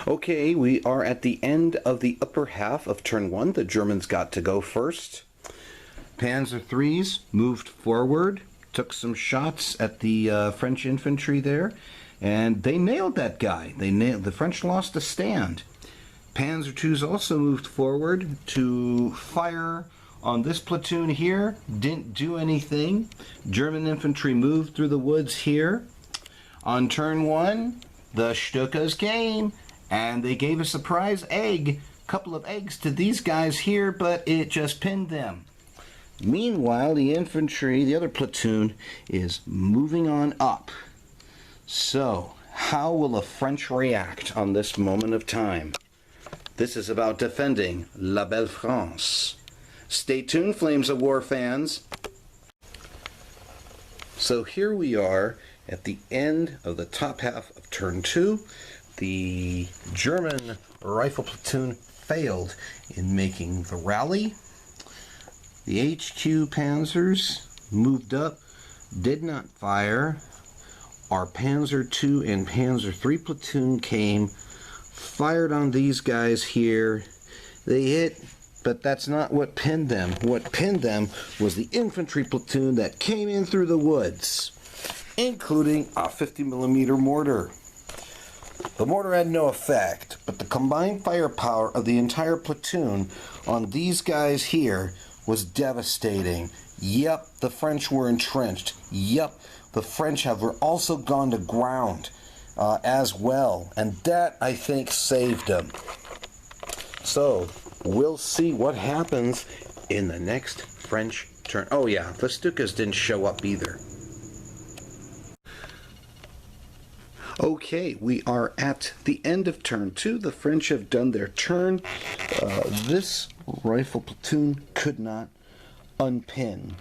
Okay, we are at the end of the upper half of turn 1. The Germans got to go first. Panzer III's moved forward, took some shots at the French infantry there, and they nailed that guy. The French lost a stand. Panzer II's also moved forward to fire on this platoon here. Didn't do anything. German infantry moved through the woods here. On turn 1, the Stukas came, and they gave a surprise couple of eggs to these guys here, but it just pinned them. Meanwhile, the infantry, the other platoon, is moving on up. So, how will the French react on this moment of time? This is about defending La Belle France. Stay tuned, Flames of War fans. So here we are at the end of the top half of turn 2. The German rifle platoon failed in making the rally. The HQ Panzers moved up, did not fire. Our Panzer II and Panzer III platoon came, fired on these guys here. They hit, but that's not what pinned them. What pinned them was the infantry platoon that came in through the woods, including a 50mm mortar. The mortar had no effect, but the combined firepower of the entire platoon on these guys here was devastating. Yep, the French were entrenched. Yep, the French have also gone to ground as well, and that, I think, saved them. So, we'll see what happens in the next French turn. Oh yeah, the Stukas didn't show up either. Okay, we are at the end of turn 2. The French have done their turn. This rifle platoon could not unpin.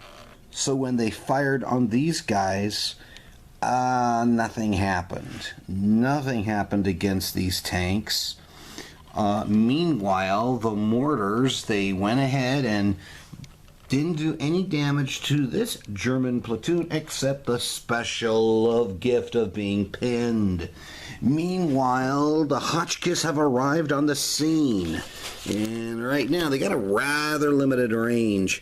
So when they fired on these guys, nothing happened. Nothing happened against these tanks. Meanwhile, the mortars, they went ahead and didn't do any damage to this German platoon except the special gift of being pinned. Meanwhile, the Hotchkiss have arrived on the scene. And right now, they got a rather limited range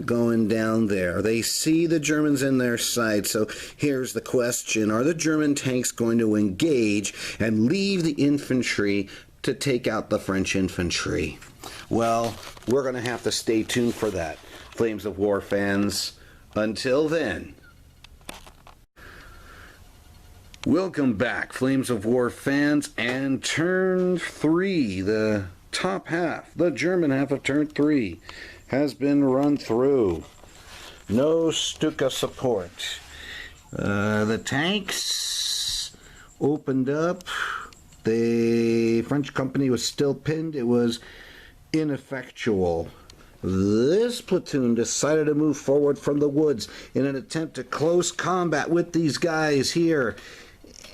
going down there. They see the Germans in their sights. So here's the question. Are the German tanks going to engage and leave the infantry to take out the French infantry? Well, we're going to have to stay tuned for that, Flames of War fans. Until then, welcome back, Flames of War fans, and turn 3, the top half, the German half of turn 3, has been run through. No Stuka support. The tanks opened up. The French company was still pinned. It was ineffectual. This platoon decided to move forward from the woods in an attempt to close combat with these guys here.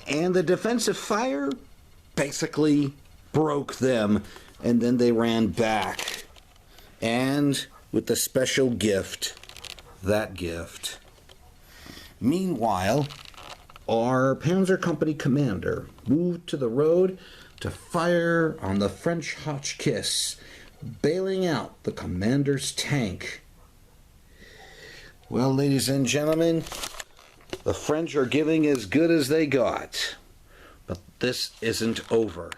And the defensive fire basically broke them, and then they ran back. And with the special gift, that gift. Meanwhile, our Panzer Company commander moved to the road to fire on the French Hotchkiss, bailing out the commander's tank. Well, ladies and gentlemen, the French are giving as good as they got. But this isn't over.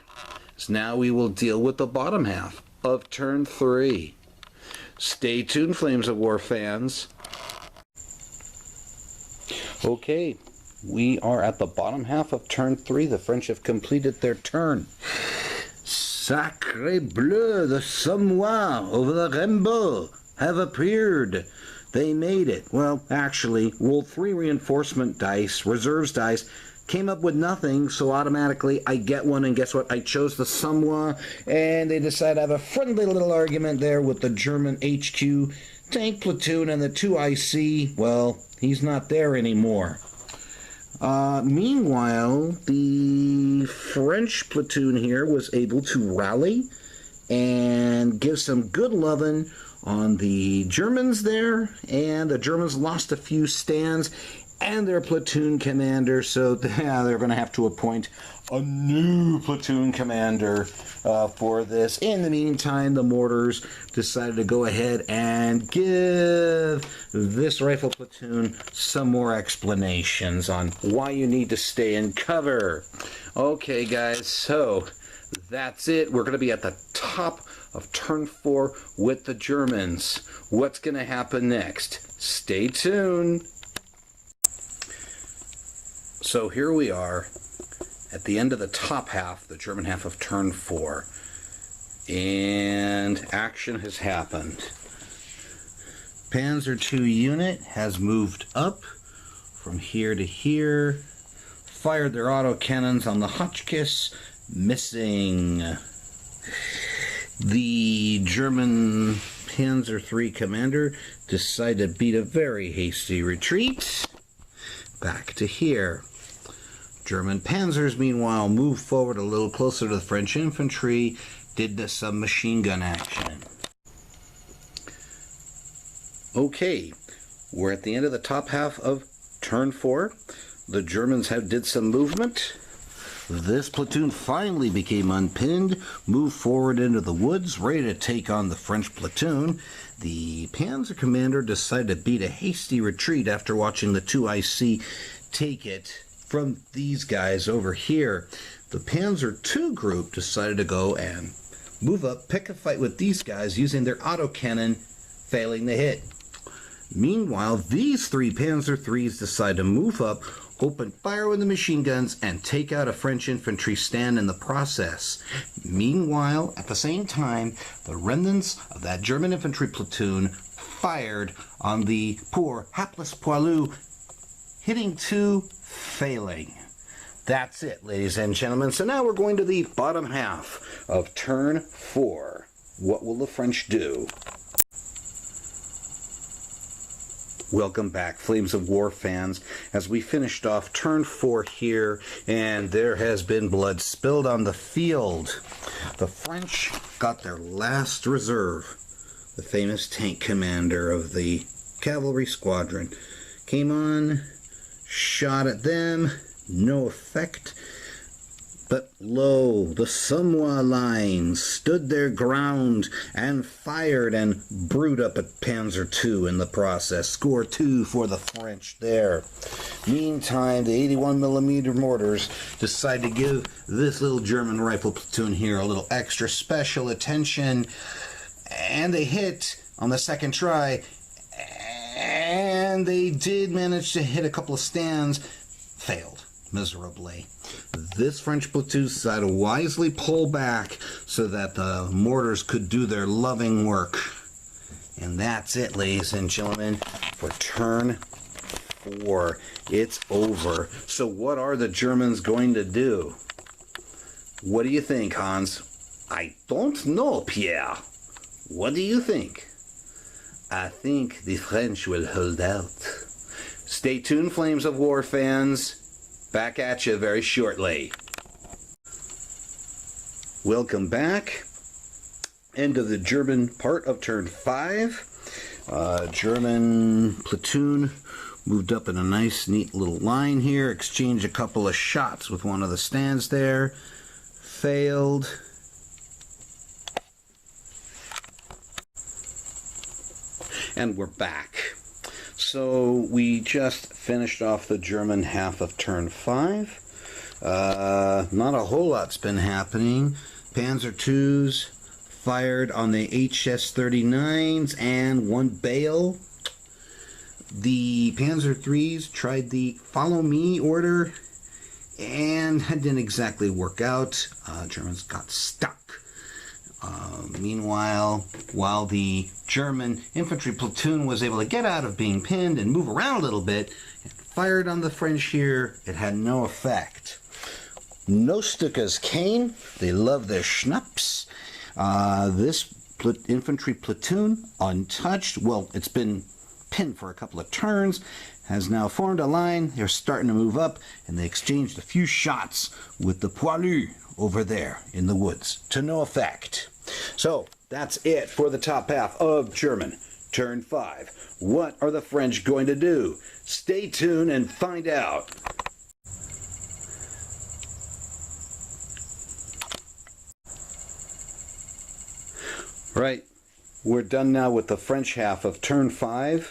So now we will deal with the bottom half of turn 3. Stay tuned, Flames of War fans. Okay, we are at the bottom half of turn 3. The French have completed their turn. Sacre bleu, the Sommelier over the rainbow have appeared. They made it. Well, actually, rolled 3 reinforcement dice, reserves dice, came up with nothing, so automatically I get one, and guess what? I chose the Sommelier, and they decided to have a friendly little argument there with the German HQ tank platoon, and the 2IC, well, he's not there anymore. Meanwhile, the French platoon here was able to rally and give some good loving on the Germans there, and the Germans lost a few stands, and their platoon commander, so they're going to have to appoint a new platoon commander for this. In the meantime, the mortars decided to go ahead and give this rifle platoon some more explanations on why you need to stay in cover. Okay, guys, so that's it. We're going to be at the top of turn 4 with the Germans. What's going to happen next? Stay tuned. So here we are at the end of the top half, the German half of turn 4, and action has happened. Panzer II unit has moved up from here to here, fired their autocannons on the Hotchkiss, missing. The German Panzer III commander decided to beat a very hasty retreat back to here. German panzers, meanwhile, moved forward a little closer to the French infantry, did some machine gun action. Okay, we're at the end of the top half of turn 4. The Germans did some movement. This platoon finally became unpinned, moved forward into the woods, ready to take on the French platoon. The Panzer commander decided to beat a hasty retreat after watching the 2IC take it from these guys over here. The Panzer II group decided to go and move up, pick a fight with these guys using their autocannon, failing the hit. Meanwhile, these 3 Panzer IIIs decide to move up, open fire with the machine guns, and take out a French infantry stand in the process. Meanwhile, at the same time, the remnants of that German infantry platoon fired on the poor, hapless poilu, hitting 2, failing. That's it, ladies and gentlemen. So now we're going to the bottom half of turn 4. What will the French do? Welcome back, Flames of War fans, as we finished off turn 4 here, and there has been blood spilled on the field. The French got their last reserve, the famous tank commander of the cavalry squadron. Came on, shot at them, no effect. But lo, the Somme lines stood their ground and fired and brewed up at Panzer II in the process. Score 2 for the French there. Meantime, the 81mm mortars decide to give this little German rifle platoon here a little extra special attention. And they hit on the second try. And they did manage to hit a couple of stands. Failed miserably. This French platoon decided to wisely pull back so that the mortars could do their loving work. And that's it, ladies and gentlemen, for turn 4. It's over. So what are the Germans going to do? What do you think, Hans? I don't know, Pierre. What do you think? I think the French will hold out. Stay tuned, Flames of War fans. Back at you very shortly. Welcome back. End of the German part of turn 5. German platoon moved up in a nice, neat little line here. Exchanged a couple of shots with one of the stands there. Failed. And we're back. So we just finished off the German half of turn 5. Not a whole lot's been happening. Panzer IIs fired on the HS-39s and one Bale. The Panzer IIIs tried the follow me order and it didn't exactly work out. Germans got stuck. Meanwhile, while the German infantry platoon was able to get out of being pinned and move around a little bit, and fired on the French here, it had no effect. No Stukas came. They love their schnapps. This infantry platoon, untouched, well, it's been pinned for a couple of turns, has now formed a line. They're starting to move up, and they exchanged a few shots with the poilu over there in the woods, to no effect. So, that's it for the top half of German Turn 5. What are the French going to do? Stay tuned and find out. Right, we're done now with the French half of turn 5.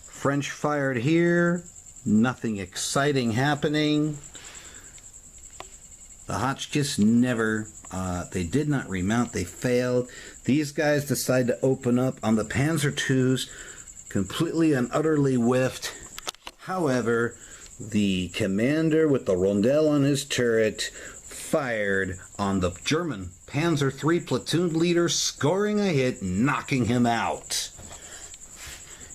French fired here, nothing exciting happening. The Hotchkiss never, they did not remount, they failed. These guys decide to open up on the Panzer IIs, completely and utterly whiffed. However, the commander with the rondel on his turret fired on the German Panzer III platoon leader, scoring a hit, knocking him out.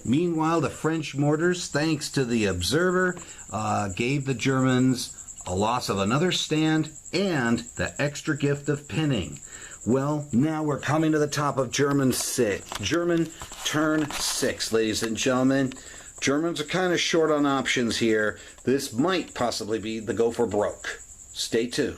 Meanwhile, the French mortars, thanks to the observer, gave the Germans a loss of another stand and the extra gift of pinning. Well, now we're coming to the top of German turn 6, ladies and gentlemen. Germans are kind of short on options here. This might possibly be the go for broke. Stay tuned.